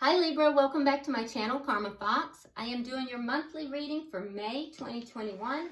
Hi Libra, welcome back to my channel, Karma Fox. I am doing your monthly reading for May 2021.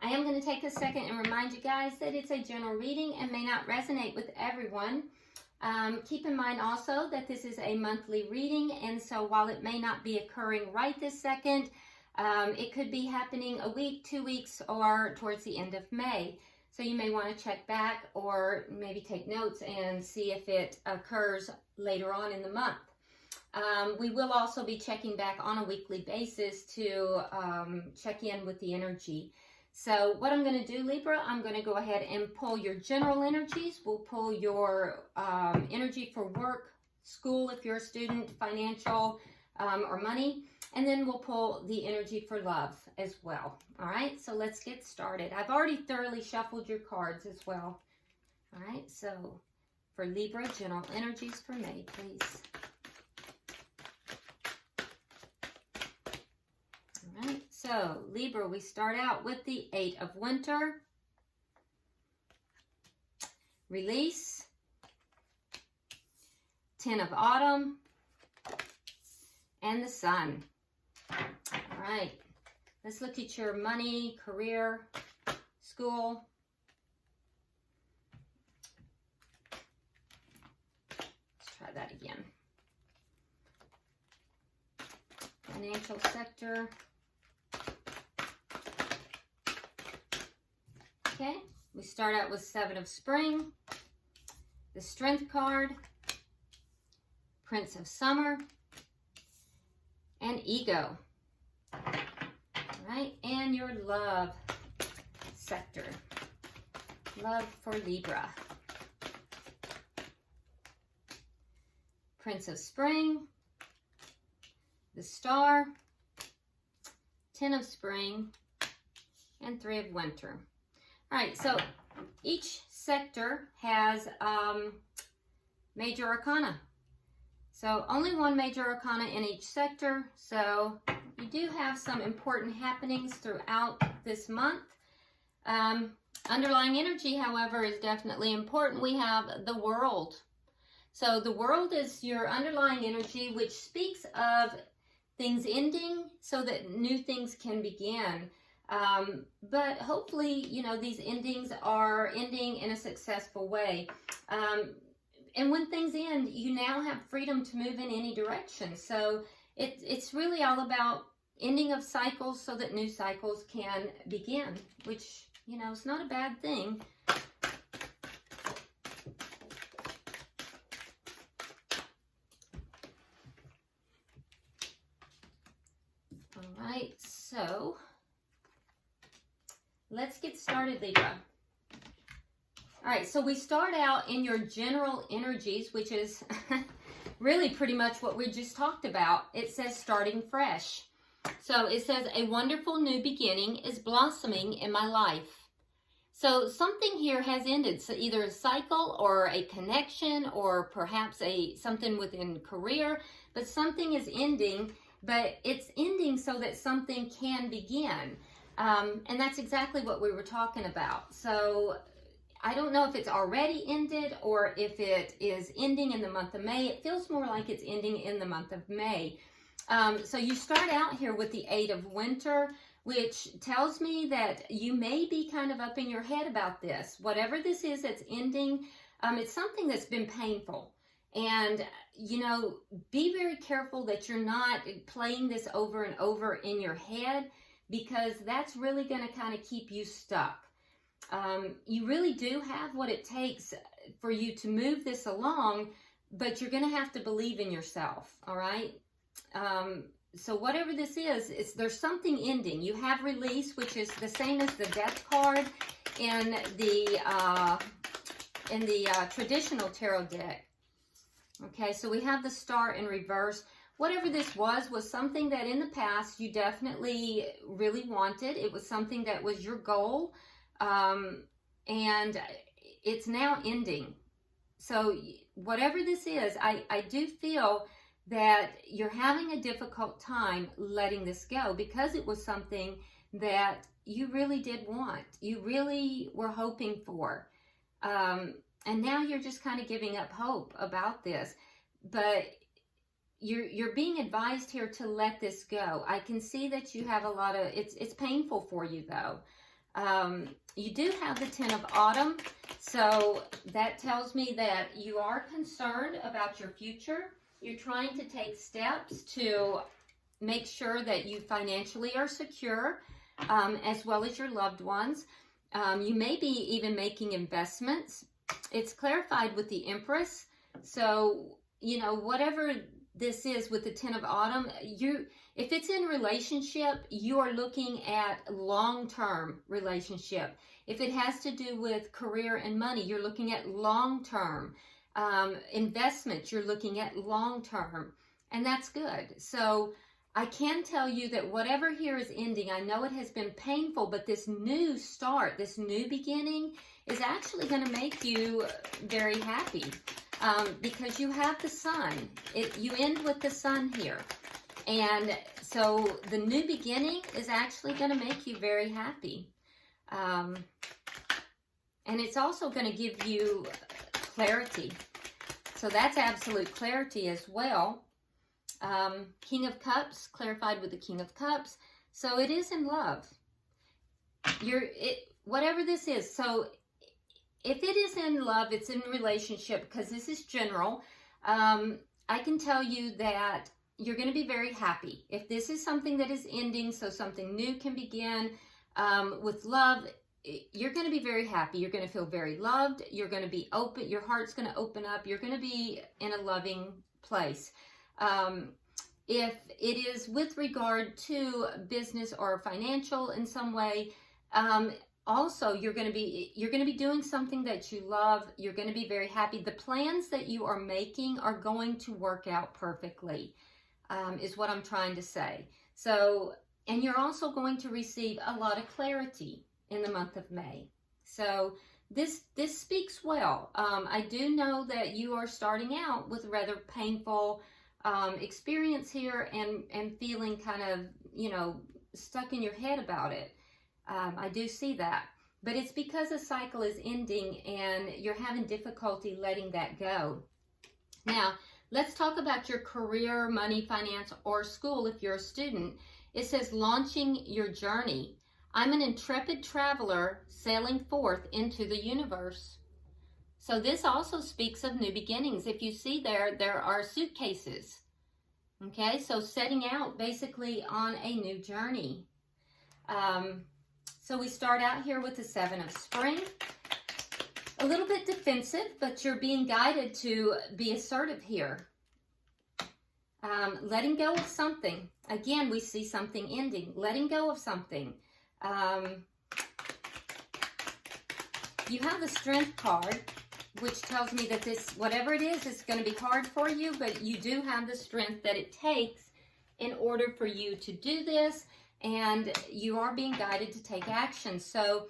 I am going to take a second and remind you guys that it's a general reading and may not resonate with everyone. Keep in mind also that this is a monthly reading, and so while it may not be occurring right this second, it could be happening a week, 2 weeks, or towards the end of May. So you may want to check back or maybe take notes and see if it occurs later on in the month. We will also be checking back on a weekly basis to check in with the energy. So what I'm going to do, Libra, I'm going to go ahead and pull your general energies. We'll pull your energy for work, school if you're a student, financial, or money. And then we'll pull the energy for love as well. All right, so let's get started. I've already thoroughly shuffled your cards as well. All right, so for Libra, general energies for May, please. All right, so Libra, we start out with the 8 of Winter, release, 10 of Autumn, and the Sun. All right, let's look at your money, career, school. Let's try that again. Financial sector. Okay, we start out with 7 of Spring, the Strength card, Prince of Summer, and Ego. All right, and your love sector. Love for Libra. Prince of Spring, the Star, 10 of Spring, and 3 of Winter. All right, so each sector has major arcana. So only one major arcana in each sector. So you do have some important happenings throughout this month. Underlying energy, however, is definitely important. We have the World. So the World is your underlying energy, which speaks of things ending so that new things can begin. But hopefully, you know, these endings are ending in a successful way. And when things end, you now have freedom to move in any direction. So it's really all about ending of cycles so that new cycles can begin, which, you know, is not a bad thing. All right, so let's get started, Libra. All right, so we start out in your general energies, which is really pretty much what we just talked about. It says starting fresh. So it says a wonderful new beginning is blossoming in my life. So something here has ended. So either a cycle or a connection or perhaps something within career, but something is ending, but it's ending so that something can begin. And that's exactly what we were talking about. So I don't know if it's already ended or if it is ending in the month of May. It feels more like it's ending in the month of May. So you start out here with the 8 of Winter, which tells me that you may be kind of up in your head about this. Whatever this is that's ending, it's something that's been painful. And, you know, be very careful that you're not playing this over and over in your head, because that's really going to kind of keep you stuck. You really do have what it takes for you to move this along, but you're going to have to believe in yourself, all right? So whatever this is, there's something ending. You have release, which is the same as the Death card in the traditional tarot deck. Okay, so we have the Star in reverse. Whatever this was something that in the past you definitely really wanted. It was something that was your goal, and it's now ending. So whatever this is, I do feel that you're having a difficult time letting this go, because it was something that you really did want. You really were hoping for. And now you're just kind of giving up hope about this. But you're being advised here to let this go. I can see that you have a lot of, it's painful for you though. You do have the 10 of Autumn, so that tells me that you are concerned about your future. You're trying to take steps to make sure that you financially are secure, as well as your loved ones. You may be even making investments. It's clarified with the Empress. So, you know, whatever this is with the 10 of Autumn, if it's in relationship, you are looking at long-term relationship. If it has to do with career and money, you're looking at long-term. Investments, you're looking at long-term. And that's good. So I can tell you that whatever here is ending, I know it has been painful, but this new start, this new beginning is actually going to make you very happy. Because you have the Sun. You end with the Sun here. And so the new beginning is actually going to make you very happy. And it's also going to give you clarity. So that's absolute clarity as well. King of Cups, clarified with the King of Cups. So it is in love. Whatever this is. So if it is in love, it's in relationship, because this is general. I can tell you that you're going to be very happy. If this is something that is ending, so something new can begin with love, you're going to be very happy. You're going to feel very loved. You're going to be open. Your heart's going to open up. You're going to be in a loving place. If it is with regard to business or financial in some way, also you're going to be doing something that you love. You're going to be very happy. The plans that you are making are going to work out perfectly, is what I'm trying to say. So, and you're also going to receive a lot of clarity in the month of May. So this speaks well. I do know that you are starting out with rather painful experience here and feeling kind of, you know, stuck in your head about it. I do see that, but it's because a cycle is ending and you're having difficulty letting that go. Now, let's talk about your career, money, finance, or school if you're a student. It says launching your journey. I'm an intrepid traveler sailing forth into the universe. So this also speaks of new beginnings. If you see there are suitcases. Okay, so setting out basically on a new journey. So we start out here with the 7 of Spring. A little bit defensive, but you're being guided to be assertive here. Letting go of something. Again, we see something ending. Letting go of something. You have the Strength card, which tells me that this, whatever it is going to be hard for you, but you do have the strength that it takes in order for you to do this, and you are being guided to take action. So,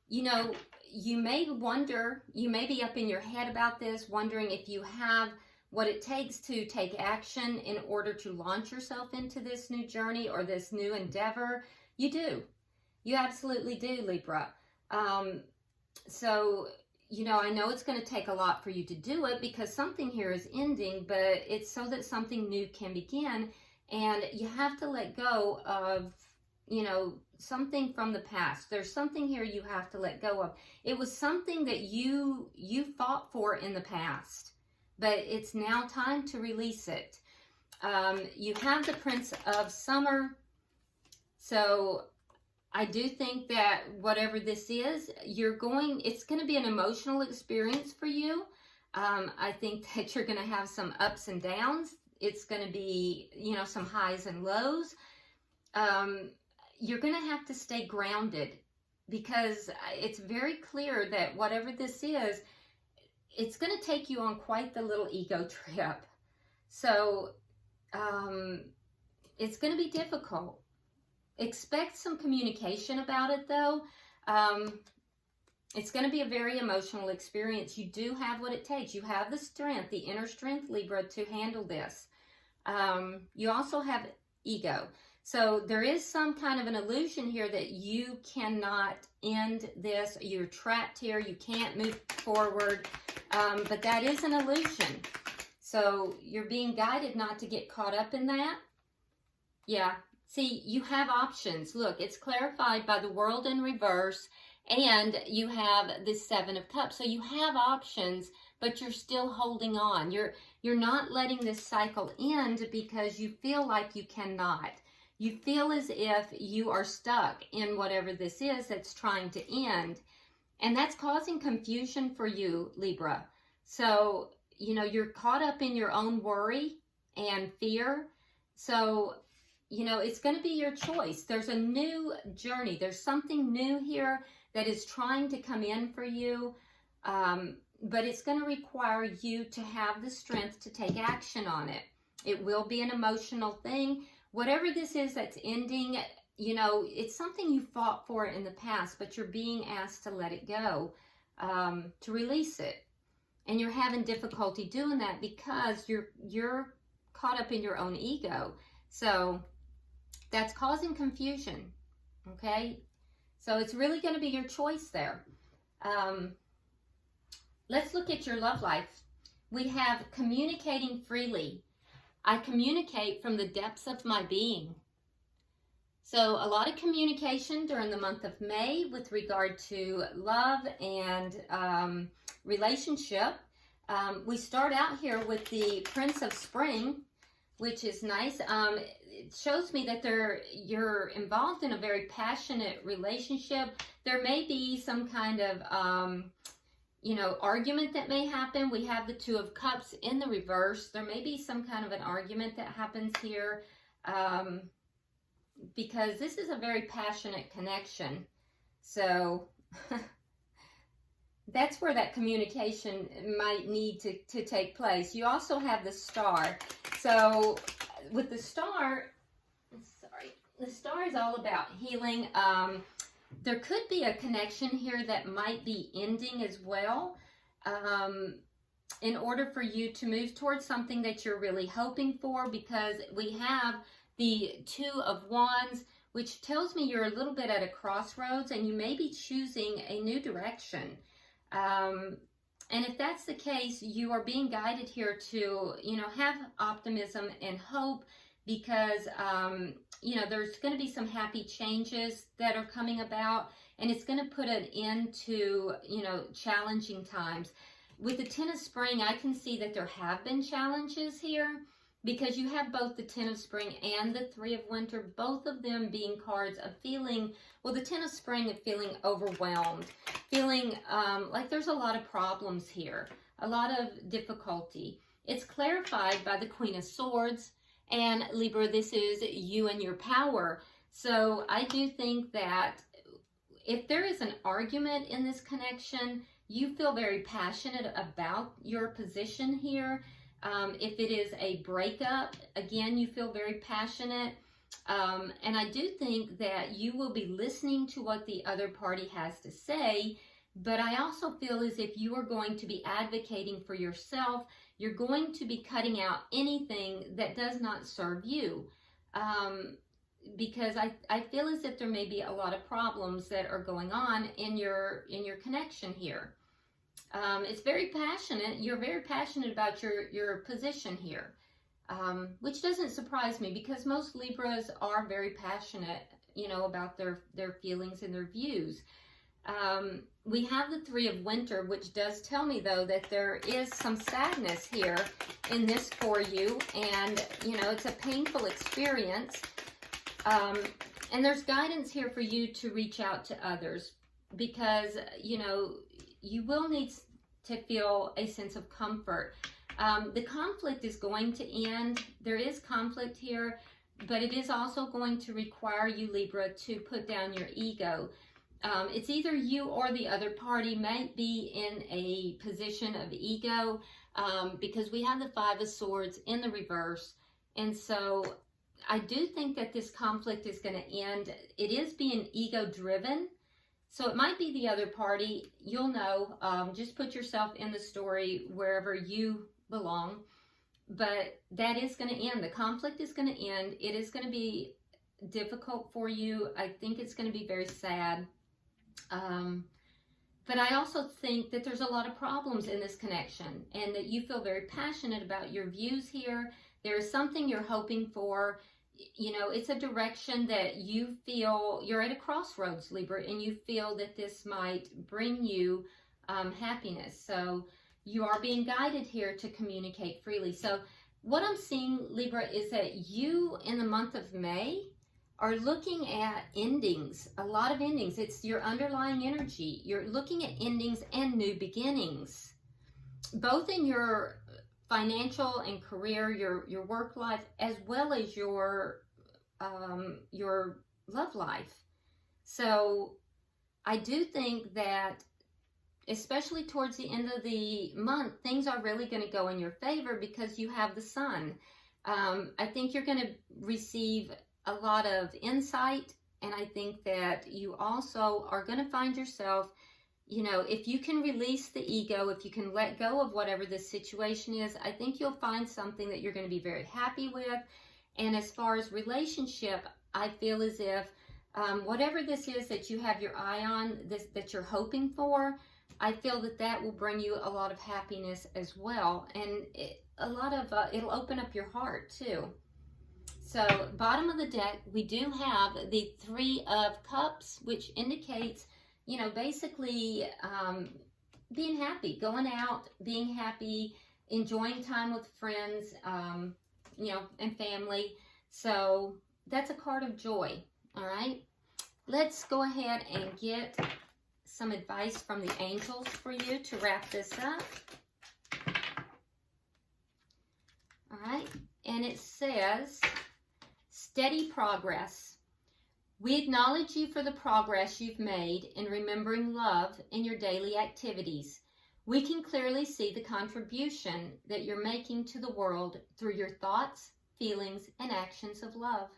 you know, you may wonder, you may be up in your head about this, wondering if you have what it takes to take action in order to launch yourself into this new journey or this new endeavor. You do. You absolutely do, Libra. So, you know, I know it's going to take a lot for you to do it because something here is ending, but it's so that something new can begin. And you have to let go of, you know, something from the past. There's something here you have to let go of. It was something that you fought for in the past, but it's now time to release it. You have the Prince of Summer. So I do think that whatever this is, it's going to be an emotional experience for you. I think that you're going to have some ups and downs. It's going to be, you know, some highs and lows. You're going to have to stay grounded because it's very clear that whatever this is, it's going to take you on quite the little ego trip. So it's going to be difficult. Expect some communication about it, though. It's going to be a very emotional experience. You do have what it takes. You have the strength, the inner strength, Libra, to handle this. You also have ego. So there is some kind of an illusion here that you cannot end this. You're trapped here. You can't move forward. But that is an illusion. So you're being guided not to get caught up in that. Yeah. See, you have options. Look, it's clarified by the World in reverse, and you have this Seven of Cups. So you have options, but you're still holding on. You're not letting this cycle end because you feel like you cannot. You feel as if you are stuck in whatever this is that's trying to end. And that's causing confusion for you, Libra. So, you know, you're caught up in your own worry and fear. So, you know, it's going to be your choice. There's a new journey. There's something new here that is trying to come in for you. But it's going to require you to have the strength to take action on it. It will be an emotional thing. Whatever this is that's ending, you know, it's something you fought for in the past, but you're being asked to let it go, to release it. And you're having difficulty doing that because you're caught up in your own ego. So that's causing confusion, okay? So it's really going to be your choice there. Let's look at your love life. We have communicating freely. I communicate from the depths of my being. So a lot of communication during the month of May with regard to love and relationship. We start out here with the Prince of Spring, which is nice. It shows me that you're involved in a very passionate relationship. There may be some kind of you know, argument that may happen. We have the Two of Cups in the reverse. There may be some kind of an argument that happens here because this is a very passionate connection. So that's where that communication might need to take place. You also have the Star. So with the Star, the Star is all about healing. There could be a connection here that might be ending as well in order for you to move towards something that you're really hoping for, because we have the Two of Wands, which tells me you're a little bit at a crossroads and you may be choosing a new direction. And if that's the case, you are being guided here to, you know, have optimism and hope, because you know, there's going to be some happy changes that are coming about, and it's going to put an end to, you know, challenging times. With the Ten of Spring, I can see that there have been challenges here, because you have both the Ten of Spring and the Three of Winter, both of them being cards of feeling, well, the Ten of Spring of feeling overwhelmed, feeling like there's a lot of problems here, a lot of difficulty. It's clarified by the Queen of Swords. And Libra, this is you and your power. So I do think that if there is an argument in this connection, you feel very passionate about your position here. If it is a breakup, again, you feel very passionate. And I do think that you will be listening to what the other party has to say. But I also feel as if you are going to be advocating for yourself. You're going to be cutting out anything that does not serve you. Because I feel as if there may be a lot of problems that are going on in your connection here. It's very passionate. You're very passionate about your position here. Which doesn't surprise me, because most Libras are very passionate, you know, about their feelings and their views. We have the Three of Winter, which does tell me, though, that there is some sadness here in this for you. And, you know, it's a painful experience. And there's guidance here for you to reach out to others, because, you know, you will need to feel a sense of comfort. The conflict is going to end. There is conflict here, but it is also going to require you, Libra, to put down your ego. It's either you or the other party might be in a position of ego, because we have the Five of Swords in the reverse. And so I do think that this conflict is going to end. It is being ego driven. So it might be the other party. You'll know. Just put yourself in the story wherever you belong. But that is going to end. The conflict is going to end. It is going to be difficult for you. I think it's going to be very sad. But I also think that there's a lot of problems in this connection and that you feel very passionate about your views here. There is something you're hoping for. You know, it's a direction that you feel you're at a crossroads, Libra, and you feel that this might bring you happiness. So you are being guided here to communicate freely. So what I'm seeing, Libra, is that you in the month of May are looking at endings, a lot of endings. It's your underlying energy. You're looking at endings and new beginnings, both in your financial and career, your work life, as well as your love life. So I do think that, especially towards the end of the month, things are really going to go in your favor because you have the sun. I think you're going to receive a lot of insight, and I think that you also are going to find yourself, you know, if you can release the ego, if you can let go of whatever this situation is, I think you'll find something that you're going to be very happy with. And as far as relationship, I feel as if whatever this is that you have your eye on, that you're hoping for, I feel that that will bring you a lot of happiness as well. And it'll open up your heart too. So bottom of the deck, we do have the Three of Cups, which indicates, you know, basically being happy, going out, being happy, enjoying time with friends, you know, and family. So that's a card of joy. All right. Let's go ahead and get some advice from the angels for you to wrap this up. All right. And it says, steady progress. We acknowledge you for the progress you've made in remembering love in your daily activities. We can clearly see the contribution that you're making to the world through your thoughts, feelings, and actions of love.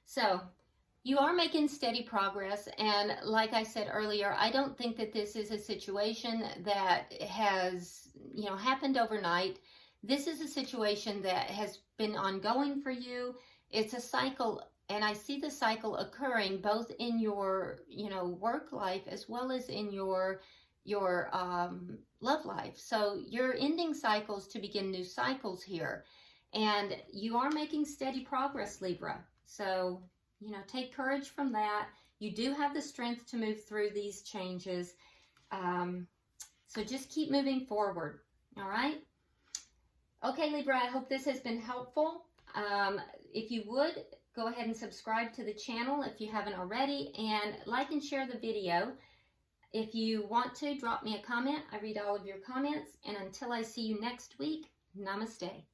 So, you are making steady progress, and like I said earlier, I don't think that this is a situation that has, you know, happened overnight. This is a situation that has been ongoing for you. It's a cycle, and I see the cycle occurring both in your, you know, work life as well as in your love life. So you're ending cycles to begin new cycles here, and you are making steady progress, Libra. So, you know, take courage from that. You do have the strength to move through these changes. So just keep moving forward. All right. Okay, Libra, I hope this has been helpful. If you would, go ahead and subscribe to the channel if you haven't already, and like and share the video. If you want to, drop me a comment. I read all of your comments, and until I see you next week, namaste.